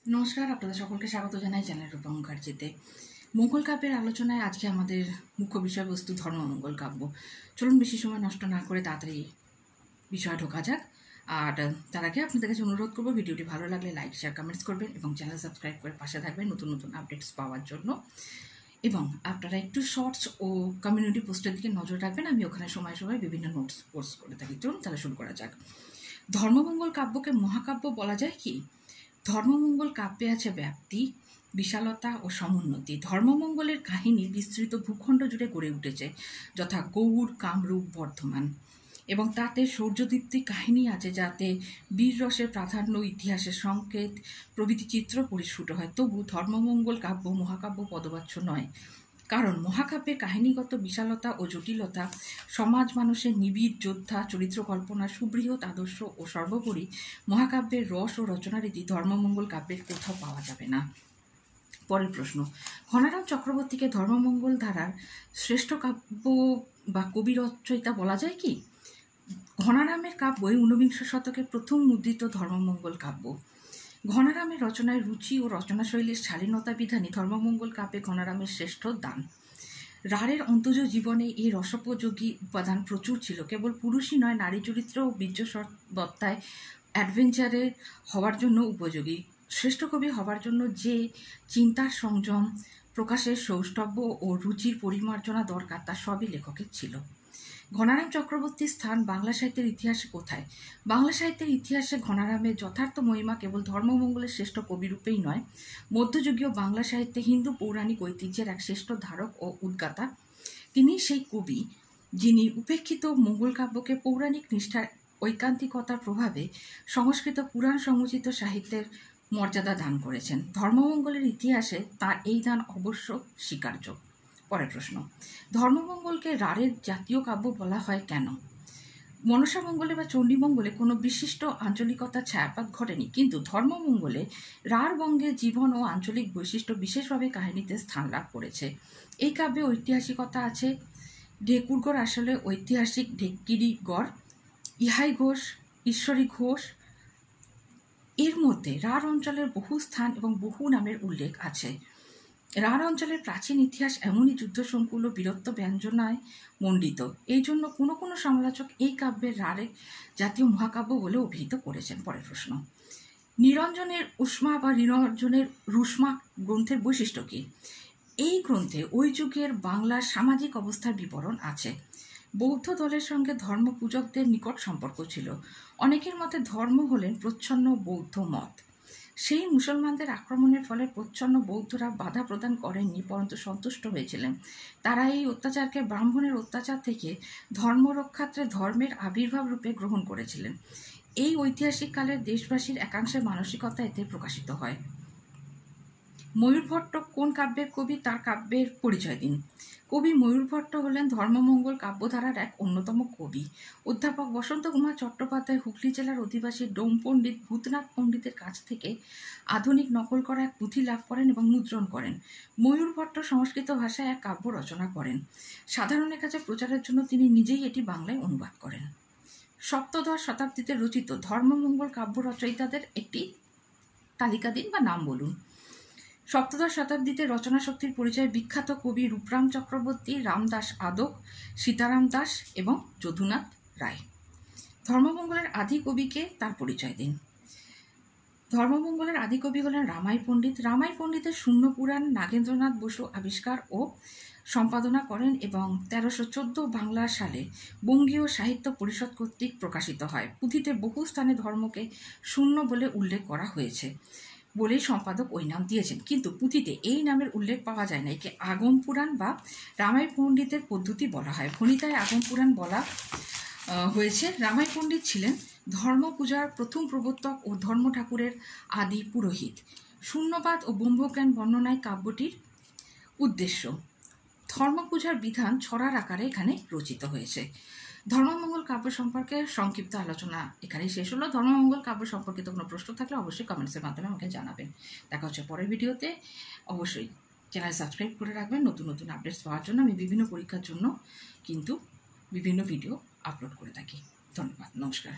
নমস্কার, আপনাদের সকলকে স্বাগত জানাই চ্যানেল রূপা মুখার্জিতে। মঙ্গল কাব্যের আলোচনায় আজকে আমাদের মুখ্য বিষয়বস্তু ধর্মমঙ্গল কাব্য। চলুন বেশি সময় নষ্ট না করে তাড়াতাড়ি বিষয়ে ঢোকা যাক। আর তার আগে আপনাদের কাছে অনুরোধ করবো, ভিডিওটি ভালো লাগলে লাইক, শেয়ার, কমেন্টস করবেন এবং চ্যানেল সাবস্ক্রাইব করে পাশে থাকবেন নতুন নতুন আপডেটস পাওয়ার জন্য। এবং আপনারা একটু শর্টস ও কমিউনিটি পোস্টের দিকে নজর রাখবেন। আমি ওখানে সময় সময় বিভিন্ন নোটস পোস্ট করে থাকি। চলুন তাহলে শুরু করা যাক। ধর্মমঙ্গল কাব্যকে মহাকাব্য বলা যায় কি? ধর্মমঙ্গল কাব্যে আছে ব্যাপ্তি, বিশালতা ও সমুন্নতি। ধর্মমঙ্গলের কাহিনী বিস্তৃত ভূখণ্ড জুড়ে গড়ে উঠেছে, যথা গৌড়, কামরূপ, বর্ধমান, এবং তাতে শৌর্যদীপ্তি কাহিনী আছে, যাতে বীর রসের প্রাধান্য, ইতিহাসের সংকেত প্রভৃতি চিত্র পরিস্ফুট হয়। তবু ধর্মমঙ্গল কাব্য মহাকাব্য পদবাচ্য নয়, কারণ মহাকাব্যের কাহিনীগত বিশালতা ও জটিলতা, সমাজ মানুষের নিবিড় যোদ্ধা চরিত্র কল্পনা, সুবৃহৎ আদর্শ ও সর্বোপরি মহাকাব্যের রস ও রচনারীতি ধর্মমঙ্গল কাব্যের কোথাও পাওয়া যাবে না। পরের প্রশ্ন, ঘনারাম চক্রবর্তীকে ধর্মমঙ্গল ধারার শ্রেষ্ঠ কাব্য বা কবি রচয়িতা বলা যায় কি? ঘনারামের কাব্যই ঊনবিংশ শতকে প্রথম মুদ্রিত ধর্মমঙ্গল কাব্য। ঘনারামের রচনায় রুচি ও রচনাশৈলীর শালীনতা বিধানী ধর্মমঙ্গল কাব্যে ঘনারামের শ্রেষ্ঠ দান। রাঢ়ের অন্তজ জীবনে এই রসোপযোগী উপাদান প্রচুর ছিল। কেবল পুরুষই নয়, নারী চরিত্র ও বীর্যবত্তায় অ্যাডভেঞ্চারে হওয়ার জন্য উপযোগী। শ্রেষ্ঠ কবি হবার জন্য যে চিন্তার সংযম, প্রকাশের সৌষ্ঠব্য ও রুচির পরিমার্জনা দরকার, তা সবই লেখকের ছিল। ঘনারাম চক্রবর্তীর স্থান বাংলা সাহিত্যের ইতিহাসে কোথায়? বাংলা সাহিত্যের ইতিহাসে ঘনারামের যথার্থ মহিমা কেবল ধর্মমঙ্গলের শ্রেষ্ঠ কবিরূপেই নয়, মধ্যযুগীয় বাংলা সাহিত্যে হিন্দু পৌরাণিক ঐতিহ্যের এক শ্রেষ্ঠ ধারক ও উদ্গাতা। তিনি সেই কবি যিনি উপেক্ষিত মঙ্গল কাব্যকে পৌরাণিক নিষ্ঠার ঐকান্তিকতার প্রভাবে সংস্কৃত পুরাণ সমুচিত সাহিত্যের মর্যাদা দান করেছেন। ধর্মমঙ্গলের ইতিহাসে তার এই দান অবশ্য স্বীকার্য। পরের প্রশ্ন, ধর্মমঙ্গলকে রাঢ়ের জাতীয় কাব্য বলা হয় কেন? মনসামঙ্গলে বা চণ্ডীমঙ্গলে কোনো বিশিষ্ট আঞ্চলিকতার ছায়াপাত ঘটেনি, কিন্তু ধর্মমঙ্গলে রাঢ়বঙ্গের জীবন ও আঞ্চলিক বৈশিষ্ট্য বিশেষভাবে কাহিনীতে স্থান লাভ করেছে। এই কাব্যে ঐতিহাসিকতা আছে। ঢেকুরগড় আসলে ঐতিহাসিক ঢেকিরিগড়, ইহাই ঘোষ, ঈশ্বরী ঘোষ। এর মধ্যে রাঢ় অঞ্চলের বহু স্থান এবং বহু নামের উল্লেখ আছে। রাঢ় অঞ্চলের প্রাচীন ইতিহাস এমনই যুদ্ধসংকুল ও বীরত্ব ব্যঞ্জনায় মণ্ডিত। এই জন্য কোনো কোনো সমালোচক এই কাব্যের রাঢ়ের জাতীয় মহাকাব্য বলে অভিহিত করেছেন। পরের প্রশ্ন, নিরঞ্জনের উষ্মা বা নিরঞ্জনের রুষ্মা গ্রন্থের বৈশিষ্ট্য কী? এই গ্রন্থে ওই যুগের বাংলার সামাজিক অবস্থার বিবরণ আছে। বৌদ্ধ দলের সঙ্গে ধর্মপূজকদের নিকট সম্পর্ক ছিল। অনেকের মতে ধর্ম হলেন প্রচ্ছন্ন বৌদ্ধ মত। সেই মুসলমানদের আক্রমণের ফলে প্রচ্ছন্ন বৌদ্ধরা বাধা প্রদান করেননি, পরন্তু সন্তুষ্ট হয়েছিলেন। তারা এই অত্যাচারকে ব্রাহ্মণের অত্যাচার থেকে ধর্মরক্ষার্থে ধর্মের আবির্ভাব রূপে গ্রহণ করেছিলেন। এই ঐতিহাসিক কালের দেশবাসীর একাংশের মানসিকতা এতে প্রকাশিত হয়। ময়ূর ভট্ট কোন কাব্যের কবি, তার কাব্যের পরিচয় দিন। কবি ময়ূর ভট্ট হলেন ধর্মমঙ্গল কাব্যধারার এক অন্যতম কবি। অধ্যাপক বসন্ত কুমার চট্টোপাধ্যায় হুগলি জেলার অধিবাসী ডোম পণ্ডিত ভূতনাথ পণ্ডিতের কাছ থেকে আধুনিক নকল করা এক পুঁথি লাভ করেন এবং মুদ্রণ করেন। ময়ূর ভট্ট সংস্কৃত ভাষায় এক কাব্য রচনা করেন। সাধারণের কাছে প্রচারের জন্য তিনি নিজেই এটি বাংলায় অনুবাদ করেন। সপ্তদশ শতাব্দীতে রচিত ধর্মমঙ্গল কাব্য রচয়িতাদের একটি তালিকা দিন বা নাম বলুন। সপ্তদশ শতাব্দীতে রচনা শক্তির পরিচয় বিখ্যাত কবি রূপরাম চক্রবর্তী, রামদাস আদক, সীতারাম দাস এবং যদুনাথ রায়। ধর্মমঙ্গলের আদি কবিকে, তার পরিচয় দিন। ধর্মমঙ্গলের আদি কবি হলেন রামাই পণ্ডিত। রামাই পণ্ডিতের শূন্য পুরাণ নাগেন্দ্রনাথ বসু আবিষ্কার ও সম্পাদনা করেন এবং 1314 বাংলা সালে বঙ্গীয় সাহিত্য পরিষদ কর্তৃক প্রকাশিত হয়। পুঁথিতে বহু স্থানে ধর্মকে শূন্য বলে উল্লেখ করা হয়েছে বলেই সম্পাদক ওই নাম দিয়েছেন, কিন্তু পুঁথিতে এই নামের উল্লেখ পাওয়া যায় না। একে আগম পুরাণ বা রামাই পণ্ডিতের পদ্ধতি বলা হয়। ভণিতায় আগম পুরাণ বলা হয়েছে। রামাই পণ্ডিত ছিলেন ধর্ম পূজার প্রথম প্রবর্তক ও ধর্ম ঠাকুরের আদি পুরোহিত। শূন্যবাদ ও ব্রহ্মজ্ঞান বর্ণনায় কাব্যটির উদ্দেশ্য। ধর্ম পূজার বিধান ছড়ার আকারে এখানে রচিত হয়েছে। ধর্মমঙ্গল কাব্য সম্পর্কে সংক্ষিপ্ত আলোচনা এখানেই শেষ হলো। ধর্মমঙ্গল কাব্য সম্পর্কিত কোনো প্রশ্ন থাকলে অবশ্যই কমেন্টসের মাধ্যমে আমাকে জানাবেন। দেখা হচ্ছে পরের ভিডিওতে। অবশ্যই চ্যানেল সাবস্ক্রাইব করে রাখবেন নতুন নতুন আপডেটস পাওয়ার জন্য। আমি বিভিন্ন পরীক্ষার জন্য কিন্তু বিভিন্ন ভিডিও আপলোড করে থাকি। ধন্যবাদ, নমস্কার।